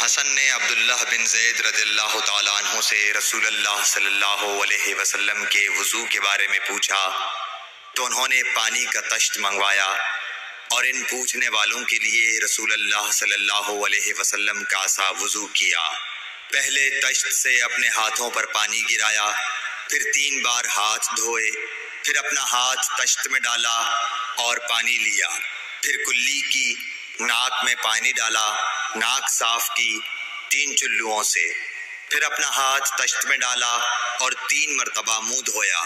حسن نے عبداللہ بن زید رضی اللہ تعالیٰ عنہ سے رسول اللہ صلی اللہ علیہ وسلم کے وضو کے بارے میں پوچھا تو انہوں نے پانی کا تشت منگوایا، اور ان پوچھنے والوں کے لیے رسول اللہ صلی اللہ علیہ وسلم کا سا وضو کیا۔ پہلے تشت سے اپنے ہاتھوں پر پانی گرایا، پھر 3 بار ہاتھ دھوئے، پھر اپنا ہاتھ تشت میں ڈالا اور پانی لیا، پھر کلی کی، ناک میں پانی ڈالا، ناک صاف کی 3 چلوؤں سے، پھر اپنا ہاتھ تشت میں ڈالا اور 3 مرتبہ منہ دھویا،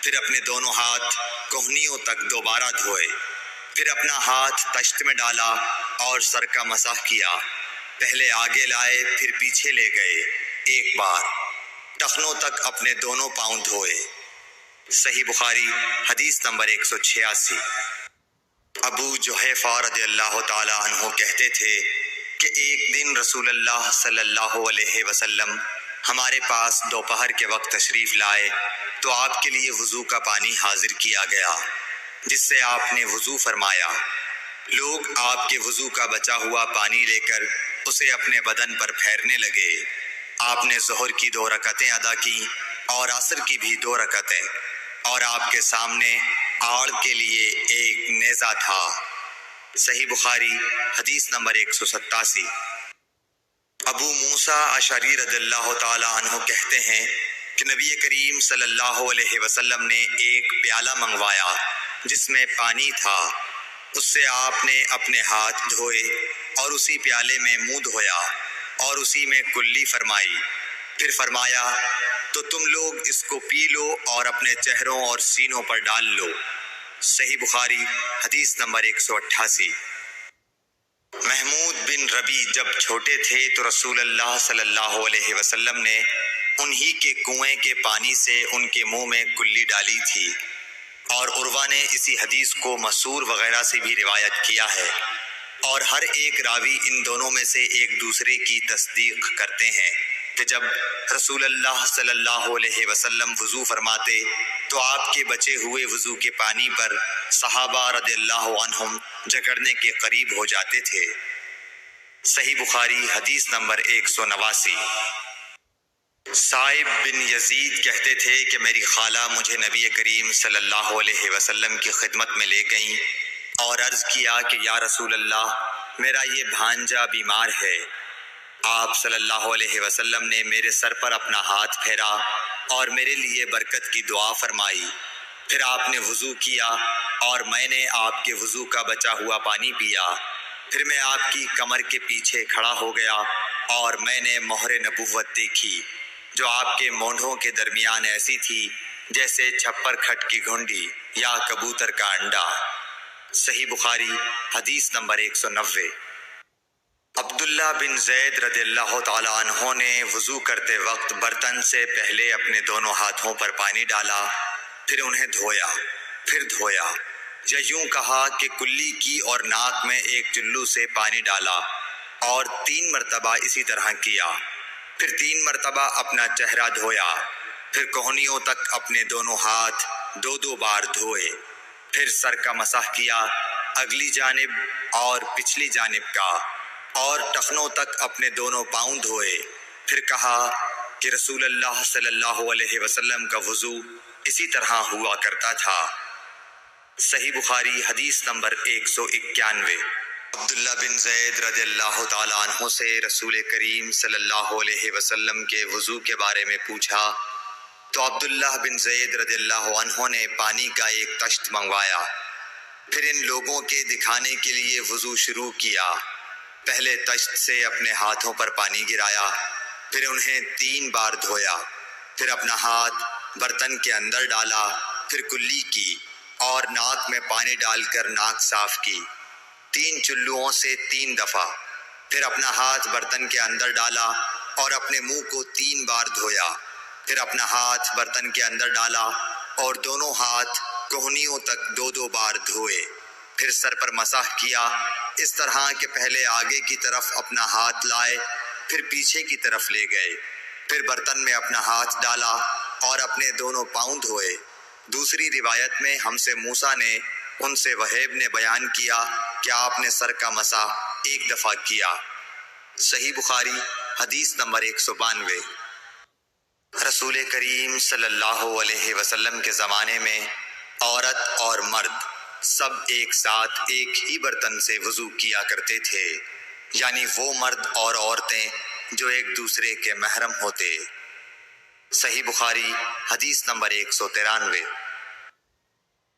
پھر اپنے دونوں ہاتھ کہنیوں تک دوبارہ دھوئے، پھر اپنا ہاتھ تشت میں ڈالا اور سر کا مسح کیا، پہلے آگے لائے پھر پیچھے لے گئے 1 بار، ٹخنوں تک اپنے دونوں پاؤں دھوئے۔ صحیح بخاری حدیث نمبر 186۔ ابو جحیفہ رضی اللہ تعالیٰ عنہ کہتے تھے کہ ایک دن رسول اللہ صلی اللہ علیہ وسلم ہمارے پاس دوپہر کے وقت تشریف لائے تو آپ کے لیے وضو کا پانی حاضر کیا گیا، جس سے آپ نے وضو فرمایا۔ لوگ آپ کے وضو کا بچا ہوا پانی لے کر اسے اپنے بدن پر پھیرنے لگے۔ آپ نے ظہر کی 2 رکعتیں ادا کی اور عصر کی بھی 2 رکعتیں، اور آپ کے سامنے آڑ کے لیے ایک نیزہ تھا۔ صحیح بخاری حدیث نمبر 187۔ ابو موسیٰ اشعری رضی اللہ تعالیٰ عنہ کہتے ہیں کہ نبی کریم صلی اللہ علیہ وسلم نے ایک پیالہ منگوایا جس میں پانی تھا، اس سے آپ نے اپنے ہاتھ دھوئے اور اسی پیالے میں منہ دھویا اور اسی میں کلی فرمائی، پھر فرمایا تو تم لوگ اس کو پی لو اور اپنے چہروں اور سینوں پر ڈال لو۔ صحیح بخاری حدیث نمبر 188۔ محمود بن ربی جب چھوٹے تھے تو رسول اللہ صلی اللہ علیہ وسلم نے انہی کے کنویں کے پانی سے ان کے منہ میں کلی ڈالی تھی، اور عروہ نے اسی حدیث کو مسعور وغیرہ سے بھی روایت کیا ہے، اور ہر ایک راوی ان دونوں میں سے ایک دوسرے کی تصدیق کرتے ہیں کہ جب رسول اللہ صلی اللہ علیہ وسلم وضو فرماتے تو آپ کے بچے ہوئے وضو کے پانی پر صحابہ رضی اللہ عنہم جھگڑنے کے قریب ہو جاتے تھے۔ صحیح بخاری حدیث نمبر 189۔ صائب بن یزید کہتے تھے کہ میری خالہ مجھے نبی کریم صلی اللہ علیہ وسلم کی خدمت میں لے گئیں اور عرض کیا کہ یا رسول اللہ، میرا یہ بھانجا بیمار ہے۔ آپ صلی اللہ علیہ وسلم نے میرے سر پر اپنا ہاتھ پھیرا اور میرے لیے برکت کی دعا فرمائی، پھر آپ نے وضو کیا اور میں نے آپ کے وضو کا بچا ہوا پانی پیا، پھر میں آپ کی کمر کے پیچھے کھڑا ہو گیا اور میں نے مہر نبوت دیکھی جو آپ کے مونڈھوں کے درمیان ایسی تھی جیسے چھپر کھٹ کی گھنڈی یا کبوتر کا انڈا۔ صحیح بخاری حدیث نمبر 190۔ عبداللہ بن زید رضی اللہ تعالیٰ عنہ نے وضو کرتے وقت برتن سے پہلے اپنے دونوں ہاتھوں پر پانی ڈالا، پھر انہیں دھویا، پھر دھویا، یا یوں کہا کہ کلی کی اور ناک میں ایک چلو سے پانی ڈالا اور 3 مرتبہ اسی طرح کیا، پھر 3 مرتبہ اپنا چہرہ دھویا، پھر کہنیوں تک اپنے دونوں ہاتھ 2 بار دھوئے، پھر سر کا مسح کیا، اگلی جانب اور پچھلی جانب کا، اور ٹخنوں تک اپنے دونوں پاؤں دھوئے، پھر کہا کہ رسول اللہ صلی اللہ علیہ وسلم کا وضو اسی طرح ہوا کرتا تھا۔ صحیح بخاری حدیث نمبر 191۔ عبداللہ بن زید رضی اللہ تعالیٰ عنہ سے رسول کریم صلی اللہ علیہ وسلم کے وضو کے بارے میں پوچھا تو عبداللہ بن زید رضی اللہ عنہ نے پانی کا ایک تشت منگوایا، پھر ان لوگوں کے دکھانے کے لیے وضو شروع کیا۔ پہلے تشت سے اپنے ہاتھوں پر پانی گرایا، پھر انہیں 3 بار دھویا، پھر اپنا ہاتھ برتن کے اندر ڈالا، پھر کلی کی اور ناک میں پانی ڈال کر ناک صاف کی 3 چلوؤں سے 3 دفعہ، پھر اپنا ہاتھ برتن کے اندر ڈالا اور اپنے منہ کو 3 بار دھویا، پھر اپنا ہاتھ برتن کے اندر ڈالا اور دونوں ہاتھ کہنیوں تک 2 بار دھوئے، پھر سر پر مسح کیا، اس طرح کہ پہلے آگے کی طرف اپنا ہاتھ لائے، پھر پیچھے کی طرف لے گئے، پھر برتن میں اپنا ہاتھ ڈالا اور اپنے دونوں پاؤں دھوئے۔ دوسری روایت میں ہم سے موسیٰ نے ان سے وہیب نے بیان کیا کہ آپ نے سر کا مسح 1 دفعہ کیا۔ صحیح بخاری حدیث نمبر 192۔ رسول کریم صلی اللہ علیہ وسلم کے زمانے میں عورت اور مرد سب ایک ساتھ ایک ہی برتن سے وضو کیا کرتے تھے، یعنی وہ مرد اور عورتیں جو ایک دوسرے کے محرم ہوتے۔ صحیح بخاری حدیث نمبر 193۔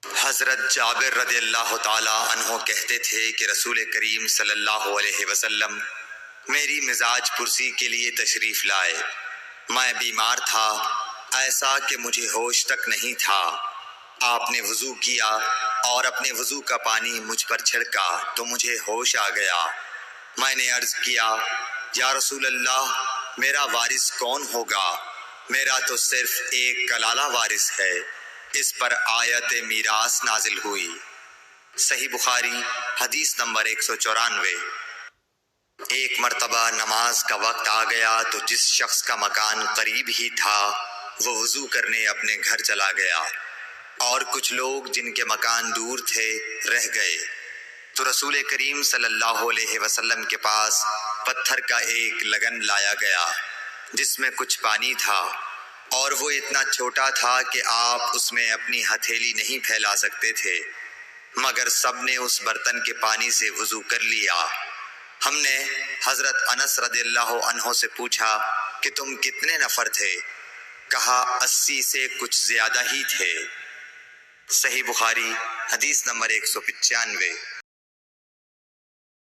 حضرت جابر رضی اللہ تعالی عنہ کہتے تھے کہ رسول کریم صلی اللہ علیہ وسلم میری مزاج پرسی کے لیے تشریف لائے۔ میں بیمار تھا، ایسا کہ مجھے ہوش تک نہیں تھا۔ آپ نے وضو کیا اور اپنے وضو کا پانی مجھ پر چھڑکا تو مجھے ہوش آ گیا۔ میں نے عرض کیا، یا رسول اللہ، میرا وارث کون ہوگا؟ میرا تو صرف ایک کلالہ وارث ہے۔ اس پر آیت میراث نازل ہوئی۔ صحیح بخاری حدیث نمبر 194۔ ایک مرتبہ نماز کا وقت آ گیا تو جس شخص کا مکان قریب ہی تھا وہ وضو کرنے اپنے گھر چلا گیا، اور کچھ لوگ جن کے مکان دور تھے رہ گئے۔ تو رسول کریم صلی اللہ علیہ وسلم کے پاس پتھر کا ایک لگن لایا گیا جس میں کچھ پانی تھا، اور وہ اتنا چھوٹا تھا کہ آپ اس میں اپنی ہتھیلی نہیں پھیلا سکتے تھے، مگر سب نے اس برتن کے پانی سے وضو کر لیا۔ ہم نے حضرت انس رضی اللہ عنہ سے پوچھا کہ تم کتنے نفر تھے؟ کہا 80 سے کچھ زیادہ ہی تھے۔ صحیح بخاری حدیث نمبر 195۔